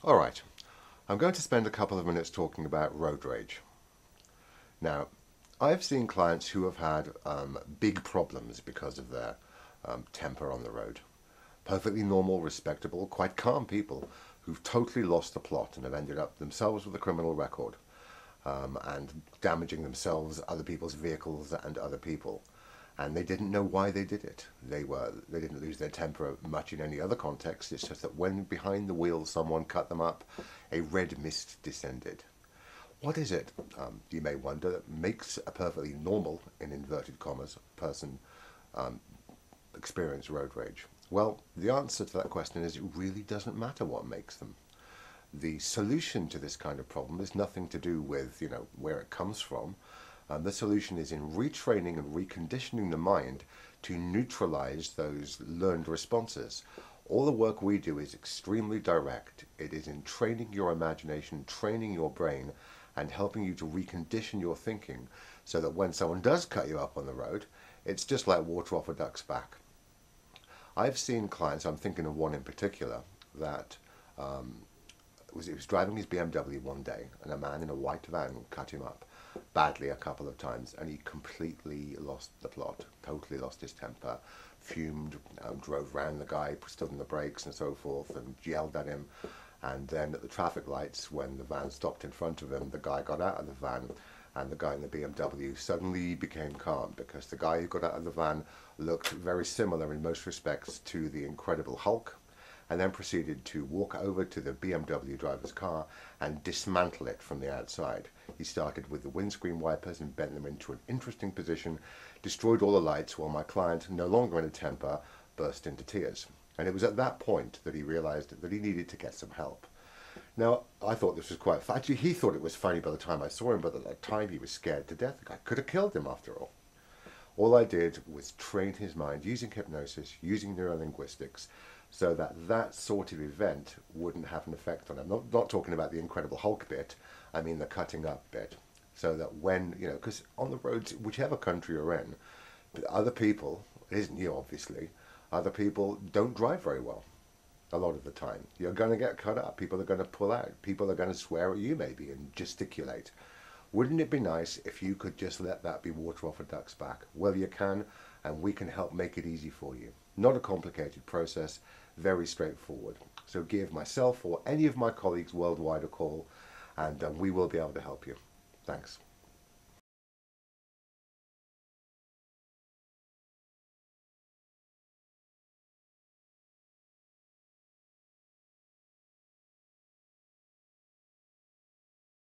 Alright, I'm going to spend a couple of minutes talking about road rage. Now, I've seen clients who have had big problems because of their temper on the road. Perfectly normal, respectable, quite calm people who've totally lost the plot and have ended up themselves with a criminal record and damaging themselves, other people's vehicles and other people. And they didn't know why they did it. They didn't lose their temper much in any other context. It's just that when behind the wheel someone cut them up, a red mist descended. What is it, you may wonder, that makes a perfectly normal, in inverted commas, person experience road rage? Well, the answer to that question is it really doesn't matter what makes them. The solution to this kind of problem is nothing to do with, where it comes from. The solution is in retraining and reconditioning the mind to neutralize those learned responses. All the work we do is extremely direct. It is in training your imagination, training your brain, and helping you to recondition your thinking so that when someone does cut you up on the road, it's just like water off a duck's back. I've seen clients, I'm thinking of one in particular, that he was driving his BMW one day and a man in a white van cut him up badly a couple of times, and he completely lost the plot, totally lost his temper, fumed, drove round the guy, stood on the brakes and so forth, and yelled at him. And then at the traffic lights, when the van stopped in front of him, the guy got out of the van, and the guy in the BMW suddenly became calm, because the guy who got out of the van looked very similar in most respects to the Incredible Hulk, and then proceeded to walk over to the BMW driver's car and dismantle it from the outside. He started with the windscreen wipers and bent them into an interesting position, destroyed all the lights, while my client, no longer in a temper, burst into tears. And it was at that point that he realized that he needed to get some help. Now, I thought this was quite funny. Actually, he thought it was funny by the time I saw him, but at that time he was scared to death. The guy could have killed him after all. All I did was train his mind using hypnosis, using neurolinguistics, so that that sort of event wouldn't have an effect on him. Not talking about the Incredible Hulk bit, I mean the cutting up bit. So that when, because on the roads, whichever country you're in, other people, it isn't you obviously, other people don't drive very well a lot of the time. You're going to get cut up. People are going to pull out. People are going to swear at you maybe and gesticulate. Wouldn't it be nice if you could just let that be water off a duck's back? Well, you can, and we can help make it easy for you. Not a complicated process, very straightforward. So give myself or any of my colleagues worldwide a call, and we will be able to help you. Thanks.